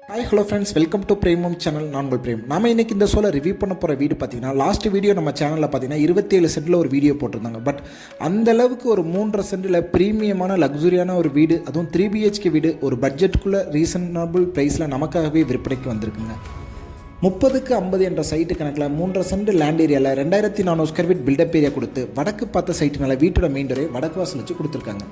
Hi hello friends, welcome to Premam channel. நான் உங்கள் frame. நாம இன்னைக்கு இந்த ஷோவில் ரிவ்யூ பண்ண போகிற வீடு பார்த்தீங்கன்னா, லாஸ்ட் வீடியோ நம்ம சேனலில் பார்த்தீங்கன்னா 27 சென்ட்டில் ஒரு வீடியோ போட்டிருந்தாங்க. பட் அந்த அளவுக்கு ஒரு 3.5 சென்ட்டில் ப்ரீமியமான லக்ஸுரியான ஒரு வீடு, அதுவும் 3 BHK வீடு, ஒரு பட்ஜெட்டுக்குள்ளே ரீசனபிள் ப்ரைஸில் நமக்காகவே விற்பனைக்கு வந்திருக்குங்க. 30க்கு 50 என்ற சைட்டு கணக்கில் 3.5 சென்ட் லேண்ட் ஏரியாவில் 2400 ஸ்கொயர் ஃபீட் பில்டப் ஏரியா கொடுத்து வடக்கு பார்த்த சைட்டுனால வீட்டோட மெயின் டோரை வடக்கு வாசல் வச்சு கொடுத்துருக்காங்க.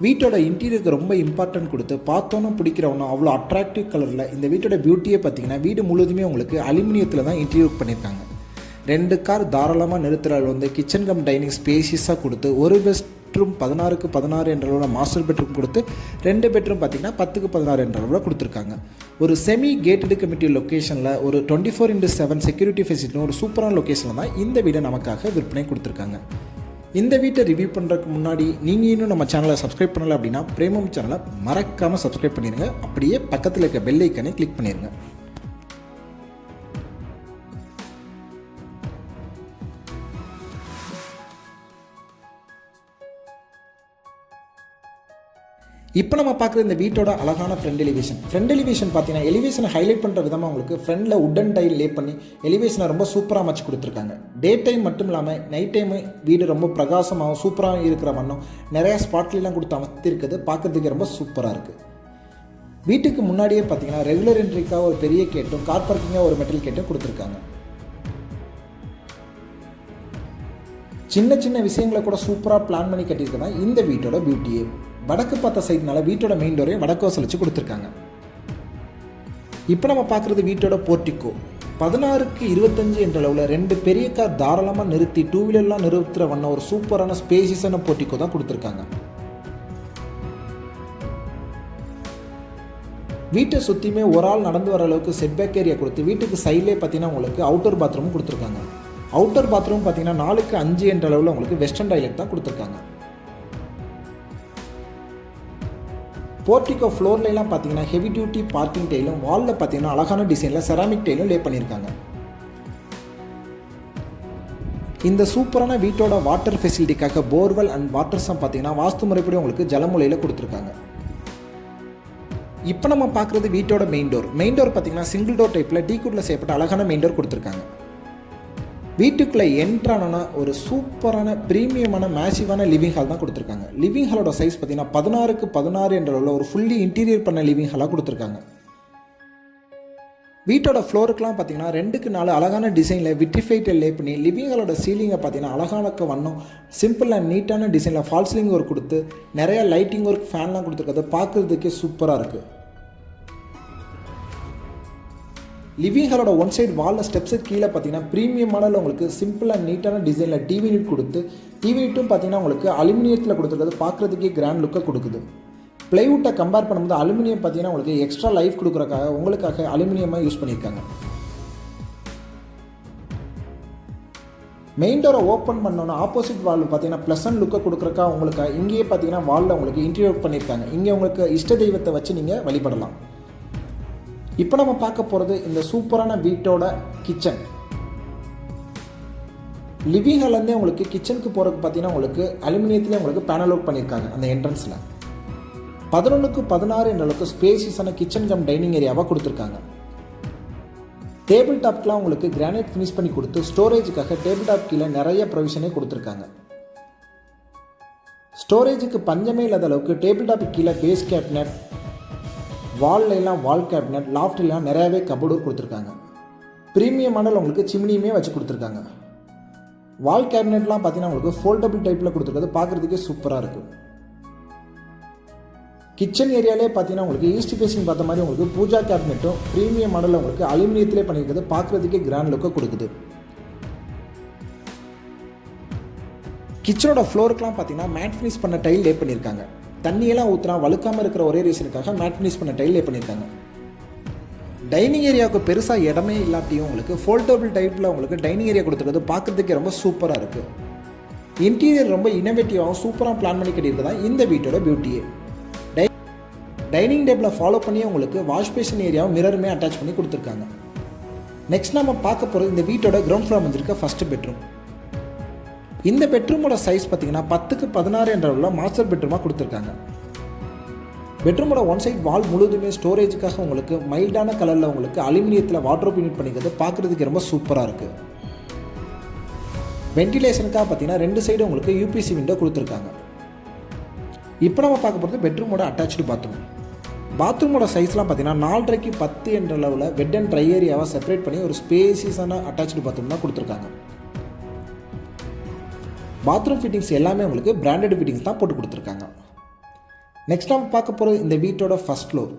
வீட்டோட இன்டீரியருக்கு ரொம்ப இம்பார்ட்டன்ட் கொடுத்து பார்த்தோன்னு பிடிக்கிறவனும் அவ்வளோ அட்ராக்டிவ் கலரில் இந்த வீட்டோட பியூட்டியே பார்த்தீங்கன்னா, வீடு முழுவதுமே உங்களுக்கு அலுமினியத்தில் தான் இன்டீரியர் பண்ணியிருக்காங்க. 2 கார் தாராளமாக நிறுத்துறாள் வந்து கிச்சன் கம் டைனிங் ஸ்பேசியஸாக கொடுத்து, ஒரு பெட்ரூம் 16க்கு 16 என்ற அளவில் மாஸ்டர் பெட்ரூம் கொடுத்து, 2 பெட்ரூம் பார்த்தீங்கன்னா 10க்கு 16 என்ற அளவில் கொடுத்துருக்காங்க. ஒரு செமி கேட்டடு கமிட்டி லொக்கேஷனில் ஒரு 24x7 செக்யூரிட்டி ஃபெசிலிட்டி ஒரு சூப்பரான லொக்கேஷனில் தான் இந்த வீடை நமக்காக விற்பனை கொடுத்துருக்காங்க. இந்த வீட்டை ரிவ்யூ பண்ணுறதுக்கு முன்னாடி நீங்கள் இன்னும் நம்ம சேனலை சப்ஸ்கிரைப் பண்ணலை அப்படின்னா பிரேமம் சேனலை மறக்காமல் சப்ஸ்கிரைப் பண்ணிடுங்க. அப்படியே பக்கத்தில் இருக்க பெல் ஐக்கனை கிளிக் பண்ணிடுங்க. இப்போ நம்ம பார்க்குற இந்த வீட்டோட அழகான ஃப்ரண்ட் எலிவேஷன் பார்த்தீங்கன்னா, எலிவேஷனை ஹைலைட் பண்ணுற விதமாக உங்களுக்கு ஃப்ரண்டில் உட்டன் டைல் லே பண்ணி எலிவேஷனை ரொம்ப சூப்பராக அமைச்சு கொடுத்துருக்காங்க. டே டைம் மட்டும் இல்லாமல் நைட் டைமு வீடு ரொம்ப பிரகாசமாகவும் சூப்பராக இருக்கிற வண்ணம் நிறையா ஸ்பாட்லாம் கொடுத்து அமைத்திருக்கிறது பார்க்குறதுக்கு ரொம்ப சூப்பராக இருக்குது. வீட்டுக்கு முன்னாடியே பார்த்தீங்கன்னா ரெகுலர் என்ட்ரிக்காக ஒரு பெரிய கேட்டும் கார் பார்க்கிங்காக ஒரு மெட்டல் கேட்டும் கொடுத்துருக்காங்க. சின்ன சின்ன விஷயங்களை கூட சூப்பராக பிளான் பண்ணி கட்டியிருக்கதா இந்த வீட்டோட பியூட்டியே. வடக்கு பார்த்த சைட்னால வீட்டோட மெயின் டோரை வடக்கு வாசல் வச்சு கொடுத்துருக்காங்க. இப்போ நம்ம பார்க்குறது வீட்டோட போர்ட்டிக்கோ. 16க்கு 25 என்ற அளவில் 2 பெரிய கார் தாராளமாக நிறுத்தி 2 வீலர்லாம் நிறுத்துகிற வண்ணம் ஒரு சூப்பரான ஸ்பேசியஸான போர்ட்டிக்கோ தான் கொடுத்துருக்காங்க. வீட்டை சுற்றியுமே ஒரு ஆள் நடந்து வர அளவுக்கு செட்பேக் ஏரியா கொடுத்து வீட்டுக்கு சைட்லேயே பார்த்தீங்கன்னா உங்களுக்கு அவுட்டர் பாத்ரூமும் கொடுத்துருக்காங்க. அவுட்டர் பாத்ரூம் பார்த்தீங்கன்னா 4க்கு 5 என்ற அளவில் உங்களுக்கு வெஸ்டர்ன் டாய்லெட் தான் கொடுத்துருக்காங்க. போர்ட்டிகோ ஃப்ளோர்லாம் பார்த்தீங்கன்னா ஹெவி டியூட்டி பார்க்கிங் டைலும், வாலில் பார்த்தீங்கன்னா அழகான டிசைனில் செராமிக் டைலும் லே பண்ணியிருக்காங்க. இந்த சூப்பரான வீட்டோட வாட்டர் ஃபெசிலிட்டிக்காக போர்வெல் அண்ட் வாட்டர்ஸும் பார்த்தீங்கன்னா வாஸ்து முறைப்படி உங்களுக்கு ஜலமுலையில் கொடுத்துருக்காங்க. இப்போ நம்ம பார்க்குறது வீட்டோட மெயின் டோர் பார்த்தீங்கன்னா சிங்கிள் டோர் டைப்பில் டீக்குட்டில் செய்யப்பட்ட அழகான மெயின் டோர் கொடுத்துருக்காங்க. வீட்டுக்குள்ளே என்ட்ரானா ஒரு சூப்பரான ப்ரீமியமான மேசிவான லிவிங் ஹால் தான் கொடுத்துருக்காங்க. லிவிங் ஹாலோட சைஸ் பார்த்தீங்கன்னா 16க்கு 16 என்ற அளவில் ஒரு ஃபுல்லி இன்டீரியர் பண்ண லிவிங் ஹாலாக கொடுத்துருக்காங்க. வீட்டோட ஃப்ளோருக்குலாம் பார்த்தீங்கன்னா 2க்கு 4 அழகான டிசைனில் விட்ரிஃபைட்டை லே பண்ணி லிவிங் ஹாலோட சீலிங்கை பார்த்தீங்கன்னா அழகான வண்ணம் சிம்பிள் அண்ட் நீட்டான டிசைனில் ஃபால்ஸ்லிங் ஒர்க் கொடுத்து நிறைய லைட்டிங் ஒர்க் ஃபேன்லாம் கொடுத்துருக்கிறது பார்க்குறதுக்கே சூப்பராக இருக்குது. லிவிங் ஹாலோட ஒன் சைடு வாலில் ஸ்டெப்ஸு கீழே பார்த்தீங்கன்னா ப்ரீமியமான உங்களுக்கு சிம்பிள் அண்ட் நீட்டான டிசைனில் டிவி யூனிட் கொடுத்து, டிவி யூனிட்டும் பார்த்தீங்கன்னா உங்களுக்கு அலுமினியத்தில் கொடுத்துருக்கிறது பார்க்குறதுக்கே கிராண்ட் லுக்கை கொடுக்குது. ப்ளைவுட்டை கம்பேர் பண்ணும்போது அலுமினியம் பார்த்தீங்கன்னா உங்களுக்கு எக்ஸ்ட்ரா லைஃப் கொடுக்குறக்காக உங்களுக்காக அலுமினியமாக யூஸ் பண்ணியிருக்காங்க. மெயின் டோரை ஓப்பன் பண்ணோன்னா ஆப்போசிட் வால் பார்த்தீங்கன்னா ப்ளசன்ட் லுக்கை கொடுக்குறக்கா உங்களுக்கு இங்கேயே பார்த்தீங்கன்னா வாலில் உங்களுக்கு இன்டீரியர் பண்ணியிருக்காங்க. இங்கே உங்களுக்கு இஷ்ட தெய்வத்தை வச்சு நீங்கள் வழிபடலாம். இப்போ நம்ம பார்க்க போகிறது இந்த சூப்பரான வீட்டோட கிச்சன். லிவிங் ஹால்லேருந்தே உங்களுக்கு கிச்சனுக்கு போகிறதுக்கு பார்த்தீங்கன்னா உங்களுக்கு அலுமினியத்திலே உங்களுக்கு பேனல் ஒர்க் பண்ணியிருக்காங்க. அந்த என்ட்ரன்ஸில் 11க்கு 16 என்ற அளவுக்கு ஸ்பேசியஸான கிச்சன் கம் டைனிங் ஏரியாவாக கொடுத்துருக்காங்க. டேபிள் டாப்க்கெலாம் உங்களுக்கு கிரானைட் ஃபினிஷ் பண்ணி கொடுத்து ஸ்டோரேஜுக்காக டேபிள் டாப் கீழே நிறைய ப்ரொவிஷனே கொடுத்துருக்காங்க. ஸ்டோரேஜுக்கு பஞ்சமே இல்லாத அளவுக்கு டேபிள் டாப் கீழே பேஸ் கேபினட், வால்லாம் வால் கேபினட், லாஃப்ட்லாம் நிறையாவே கபோர்டு கொடுத்துருக்காங்க. ப்ரீமியமான உங்களுக்கு சிம்னியுமே வச்சு கொடுத்துருக்காங்க. வால் கேபினெட்லாம் பார்த்தீங்கன்னா உங்களுக்கு ஃபோல்டபுள் டைப்பில் கொடுத்துருக்கிறது பார்க்குறதுக்கே சூப்பராக இருக்குது. கிச்சன் ஏரியாலே பார்த்தீங்கன்னா உங்களுக்கு ஈஸ்ட் ஃபேஸிங் பார்த்த மாதிரி உங்களுக்கு பூஜா கேபினெட்டும் ப்ரீமியம் மாடலில் உங்களுக்கு அலுமினியத்திலே பண்ணியிருக்கிறது பார்க்குறதுக்கே கிராண்ட் லுக்கை கொடுக்குது. கிச்சனோட ஃப்ளோருக்குலாம் பார்த்தீங்கன்னா மேட் ஃபினிஷ் பண்ண டைல் லே பண்ணியிருக்காங்க. தண்ணியெல்லாம் ஊற்றினா வழுக்காமல் இருக்கிற ஒரே ரீசனுக்காக மேட் ஃபினிஷ் பண்ண டைல் லே பண்ணியிருக்காங்க. டைனிங் ஏரியாவுக்கு பெருசாக இடமே இல்லாட்டியும் உங்களுக்கு ஃபோல்டபுள் டைப்பில் உங்களுக்கு டைனிங் ஏரியா கொடுத்துருக்கிறது பார்க்குறதுக்கே ரொம்ப சூப்பராக இருக்குது. இன்டீரியர் ரொம்ப இனோவேட்டிவாகவும் சூப்பராக பிளான் பண்ணி கட்டியிருக்கதான் இந்த வீட்டோட பியூட்டியே. டைனிங் டேபிளை ஃபாலோ பண்ணி உங்களுக்கு வாஷ் பேஷன் ஏரியாவும் மிரருமே அட்டாச் பண்ணி கொடுத்துருக்காங்க. நெக்ஸ்ட் நம்ம பார்க்க போகிறது இந்த வீட்டோட கிரவுண்ட் ஃப்ளோர் வந்திருக்க ஃபஸ்ட்டு பெட்ரூம். இந்த பெட்ரூமோட சைஸ் பார்த்தீங்கன்னா 10க்கு 16 என்ற அளவில் மாஸ்டர் பெட்ரூமாக கொடுத்துருக்காங்க. பெட்ரூமோட ஒன் சைட் வால் முழுதுமே ஸ்டோரேஜுக்காக உங்களுக்கு மைல்டான கலரில் உங்களுக்கு அலுமினியத்தில் வார்ட்ரோப் யூனிட் பண்ணிக்கிறது பார்க்குறதுக்கு ரொம்ப சூப்பராக இருக்குது. வென்டிலேஷனுக்காக பார்த்தீங்கன்னா 2 சைடு உங்களுக்கு யூபிசி விண்டோ கொடுத்துருக்காங்க. இப்போ நம்ம பார்க்க போகிறது பெட்ரூமோட அட்டாச்சு பாத்ரூம். பாத்ரூமோட சைஸ்லாம் பார்த்தீங்கன்னா 4.5 × 10 என்ற அளவில் வெட் அண்ட் ட்ரை ஏரியாவை செப்பரேட் பண்ணி ஒரு ஸ்பேசியஸான அட்டாச்சு பாத்ரூம் தான் கொடுத்துருக்காங்க. பாத்ரூம் ஃபிட்டிங்ஸ் எல்லாமே உங்களுக்கு பிராண்டட் ஃபிட்டிங்ஸ் தான் போட்டு கொடுத்துருக்காங்க. நெக்ஸ்ட் நம்ம பார்க்க போகிறது இந்த வீட்டோட ஃபஸ்ட் ஃப்ளோர்.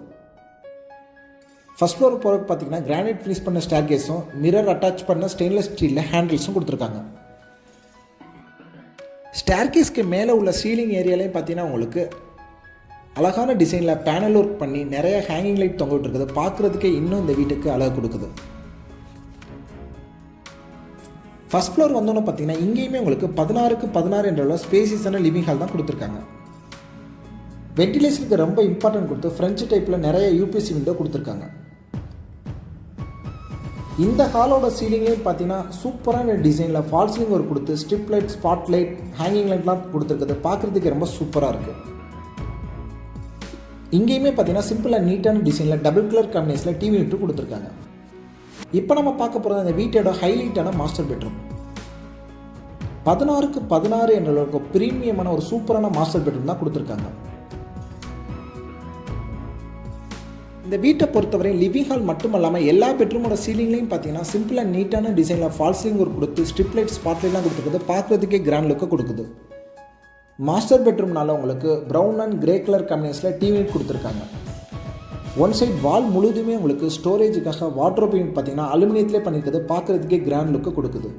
ஃபஸ்ட் ஃப்ளோர் போகிறதுக்கு பார்த்தீங்கன்னா கிரானைட் ஃபினிஷ் பண்ண ஸ்டேர்கேஸும் மிரர் அட்டாச் பண்ண ஸ்டெயின்லெஸ் ஸ்டீலில் ஹேண்டில்ஸும் கொடுத்துருக்காங்க. ஸ்டேர்கேஸ்க்கு மேலே உள்ள சீலிங் ஏரியாலையும் பார்த்தீங்கன்னா உங்களுக்கு அழகான டிசைனில் பேனல் ஒர்க் பண்ணி நிறைய ஹேங்கிங் லைட் தொங்க விட்டுருக்குது. பார்க்குறதுக்கே இன்னும் இந்த வீட்டுக்கு அழகு கொடுக்குது. ஃபஸ்ட் ஃப்ளோர் வந்தோன்னு பார்த்தீங்கன்னா இங்கேயுமே உங்களுக்கு 16x16 என்ற ஸ்பேசியஸான லிவிங் ஹால் தான் கொடுத்துருக்காங்க. வென்டிலேஷனுக்கு ரொம்ப இம்பார்ட்டன்ட் கொடுத்து ஃப்ரெஞ்சு டைப்பில் நிறைய யூபிசி விண்டோ கொடுத்துருக்காங்க. இந்த ஹாலோட சீலிங்லேயும் பார்த்தீங்கன்னா சூப்பரான டிசைனில் ஃபால் சீலிங் ஒர்க் கொடுத்து strip light, spot light, hanging லைட்லாம் கொடுத்துருக்குது. பார்க்குறதுக்கு ரொம்ப சூப்பராக இருக்குது. இங்கேயுமே பார்த்தீங்கன்னா சிம்பிளாக நீட்டான டிசைனில் டபுள் கலர் காம்பினேஷனில் டிவி யூனிட் கொடுத்துருக்காங்க. இப்போ நம்ம பார்க்க போகிறது அந்த வீட்டோட ஹைலைட்டான மாஸ்டர் பெட்ரூம். 16x16 என்ற அளவுக்கு ப்ரீமியமான ஒரு சூப்பரான மாஸ்டர் பெட்ரூம் தான் கொடுத்துருக்காங்க. இந்த வீட்டை பொறுத்தவரை லிவிங் ஹால் மட்டும் இல்லாமல் எல்லா பெட்ரூமோட சீலிங்லையும் பார்த்தீங்கன்னா சிம்பிளாக நீட்டான டிசைனில் ஃபால் சீலிங் ஒர்க் கொடுத்து ஸ்ட்ரிப் லைட், ஸ்பாட் லைட்லாம் கொடுத்துருக்குது. பார்க்குறதுக்கே கிராண்ட் லுக்கை கொடுக்குது. மாஸ்டர் பெட்ரூம்னால உங்களுக்கு ப்ரௌன் அண்ட் கிரே கலர் காம்பினேஷனில் டிவி யூனிட் கொடுத்துருக்காங்க. ஒன் சைட் வால் முழுதுமே உங்களுக்கு ஸ்டோரேஜுக்காக வார்ட்ரோப் யூனிட் பார்த்தீங்கன்னா அலுமினியத்திலே பண்ணியிருக்குது. பார்க்குறதுக்கே கிராண்ட் லுக்கை கொடுக்குது.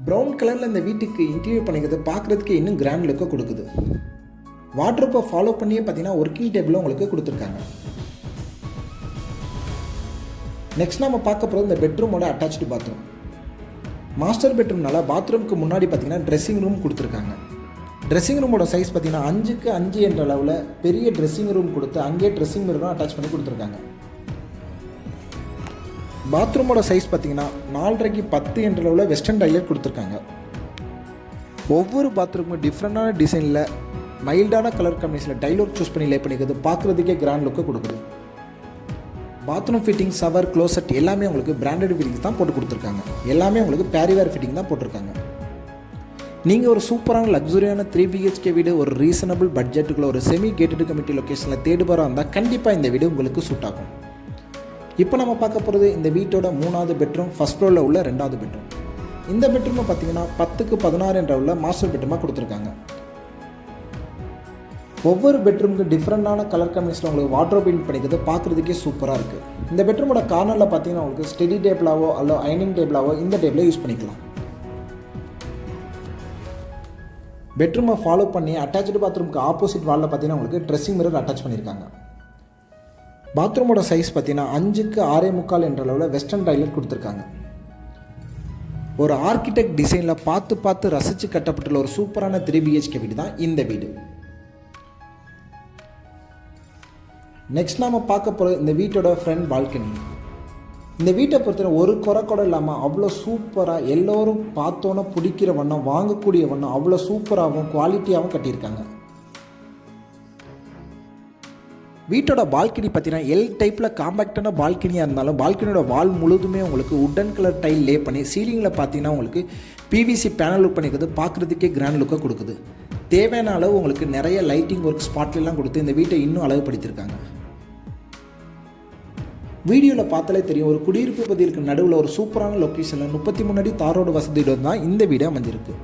ப்ரௌன் கலரில் இந்த வீட்டுக்கு இன்டீரியர் பண்ணிக்கிறது பார்க்குறதுக்கே இன்னும் கிராண்ட் லுக்கை கொடுக்குது. வார்ட்ரோப்பை ஃபாலோ பண்ணியே பார்த்தீங்கன்னா ஒர்க்கிங் டேபிளும் உங்களுக்கு கொடுத்துருக்காங்க. நெக்ஸ்ட் நம்ம பார்க்க போகிறது இந்த பெட்ரூமோட அட்டாச்சு பாத்ரூம். மாஸ்டர் பெட்ரூம்னால பாத்ரூமுக்கு முன்னாடி பார்த்தீங்கன்னா ட்ரெஸ்ஸிங் ரூம் கொடுத்துருக்காங்க. ட்ரெஸ்ஸிங் ரூமோட சைஸ் பார்த்தீங்கன்னா 5x5 என்ற அளவில் பெரிய ட்ரெஸ்ஸிங் ரூம் கொடுத்து அங்கேயே ட்ரெஸ்ஸிங் மிரரும் அட்டாச் பண்ணி கொடுத்துருக்காங்க. பாத்ரூமோட சைஸ் பார்த்தீங்கன்னா 4.5 × 10 என்ற அளவில் வெஸ்டர்ன் டைலர் கொடுத்துருக்காங்க. ஒவ்வொரு பாத்ரூமும் டிஃப்ரெண்டான டிசைனில் மைல்டான கலர் காம்பினேஷனில் டைலர் சூஸ் பண்ணி லே பண்ணிக்கிறது. பார்க்குறதுக்கே கிராண்ட் லுக்கை கொடுக்குது. பாத்ரூம் ஃபிட்டிங், ஷவர், க்ளோசெட் எல்லாமே உங்களுக்கு பிராண்டட் ஃபிட்டிங்ஸ் தான் போட்டு கொடுத்துருக்காங்க. எல்லாமே உங்களுக்கு பேரிவேர் ஃபிட்டிங் தான் போட்டிருக்காங்க. நீங்கள் ஒரு சூப்பரான லக்ஸுரியான 3 BHK வீடு ஒரு ரீசனபிள் பட்ஜெட்டுக்குள்ள ஒரு செமி கேட்டட் கமிட்டி லொக்கேஷனில் தேடுபாராக இருந்தால் கண்டிப்பாக இந்த வீடு உங்களுக்கு சூட் ஆகும். இப்போ நம்ம பார்க்க போகிறது இந்த வீட்டோட 3வது பெட்ரூம், ஃபஸ்ட் ஃப்ளோரில் உள்ள 2வது பெட்ரூம். இந்த பெட்ரூமை பார்த்தீங்கன்னா 10x16 என்ற உள்ள மாஸ்டர் பெட்ரூமாக கொடுத்துருக்காங்க. ஒவ்வொரு பெட்ரூமுக்கு டிஃப்ரெண்டான கலர் காம்பினேஷனில் உங்களுக்கு வார்ட்ரோப் யூனிட் பண்ணிக்கிறது பார்க்குறதுக்கே சூப்பராக இருக்குது. இந்த பெட்ரூமோட கார்னரில் பார்த்தீங்கன்னா உங்களுக்கு ஸ்டடி டேபிளாவோ அல்ல ஐனிங் டேபிளாவோ இந்த டேபிளை யூஸ் பண்ணிக்கலாம். பெட்ரூமை ஃபாலோ பண்ணி அட்டாச்சு பாத்ரூமுக்கு ஆப்போசிட் வாலில் பார்த்தீங்கன்னா உங்களுக்கு ட்ரெஸ்ஸிங் மிரர் அட்டாச் பண்ணியிருக்காங்க. பாத்ரூமோட சைஸ் பார்த்தீங்கன்னா 5x6.25 என்ற அளவில் வெஸ்டர்ன் டைலர் கொடுத்துருக்காங்க. ஒரு ஆர்கிடெக்ட் டிசைனில் பார்த்து ரசித்து கட்டப்பட்டுள்ள ஒரு சூப்பரான 3 BHK வீடு தான் இந்த வீடு. நெக்ஸ்ட் நாம் பார்க்க போகிறது இந்த வீட்டோட ஃப்ரண்ட் பால்கனி. இந்த வீட்டை பொறுத்தவரை ஒரு குறை கூட இல்லாமல் அவ்வளோ சூப்பராக எல்லோரும் பார்த்தோன்னே பிடிக்கிற வண்ணம், வாங்கக்கூடிய வண்ணம் அவ்வளோ சூப்பராகவும் குவாலிட்டியாகவும் கட்டியிருக்காங்க. வீட்டோட பால்கனி பார்த்தீங்கன்னா எல் டைப்பில் காம்பேக்டான பால்கனியாக இருந்தாலும் பால்கனியோட வால் முழுதுமே உங்களுக்கு உட்டன் கலர் டைல் லே பண்ணி சீலிங்கில் பார்த்தீங்கன்னா உங்களுக்கு PVC பேனல் லுக் பண்ணிக்கிறது பார்க்குறதுக்கே கிராண்ட் லுக்கை கொடுக்குது. தேவையான அளவு உங்களுக்கு நிறைய லைட்டிங் ஒர்க், ஸ்பாட்லாம் கொடுத்து இந்த வீட்டை இன்னும் அழகுபடுத்தியிருக்காங்க. வீடியோவில் பார்த்தாலே தெரியும், ஒரு குடியிருப்பு பகுதிக்கு நடுவில் ஒரு சூப்பரான லொக்கேஷனில் 33 அடி தாரோடு வசதியுடன் தான் இந்த வீடு அமைஞ்சிருக்கு.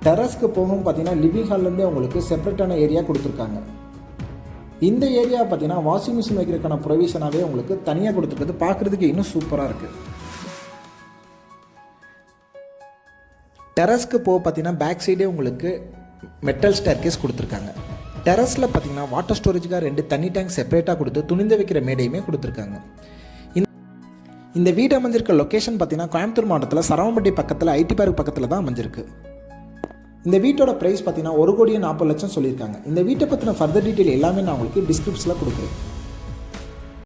டெரஸ்க்கு போகணும் பார்த்தீங்கன்னா லிவிங் ஹால்லேருந்தே உங்களுக்கு செப்பரேட்டான ஏரியா கொடுத்துருக்காங்க. இந்த ஏரியா பார்த்தீங்கன்னா வாஷிங் மிஷின் வைக்கிறதுக்கான ப்ரொவிஷனாகவே உங்களுக்கு தனியாக கொடுத்துருக்குது. பார்க்குறதுக்கு இன்னும் சூப்பராக இருக்குது. டெரஸ்க்கு போக பார்த்தீங்கன்னா பேக் சைடே உங்களுக்கு மெட்டல் ஸ்டேர்கேஸ் கொடுத்துருக்காங்க. டெரஸில் பார்த்தீங்கன்னா வாட்டர் ஸ்டோரேஜுக்காக 2 தண்ணி டேங்க் செப்பரேட்டாக கொடுத்து துணிந்து வைக்கிற மேடையுமே கொடுத்துருக்காங்க. இந்த வீடு அமைஞ்சிருக்க லொக்கேஷன் பார்த்தீங்கன்னா கோயம்புத்தூர் மாவட்டத்தில் சரவணப்பட்டி பக்கத்தில் IT பார்க் பக்கத்தில் தான் அமைஞ்சிருக்கு. இந்த வீட்டோட ப்ரைஸ் பார்த்தீங்கன்னா 1,40,00,000 சொல்லியிருக்காங்க. இந்த வீட்டை பற்றின ஃபர்தர் டீட்டெயில் எல்லாமே நான் உங்களுக்கு டிஸ்கிரிப்ஷனில் கொடுக்குறேன்.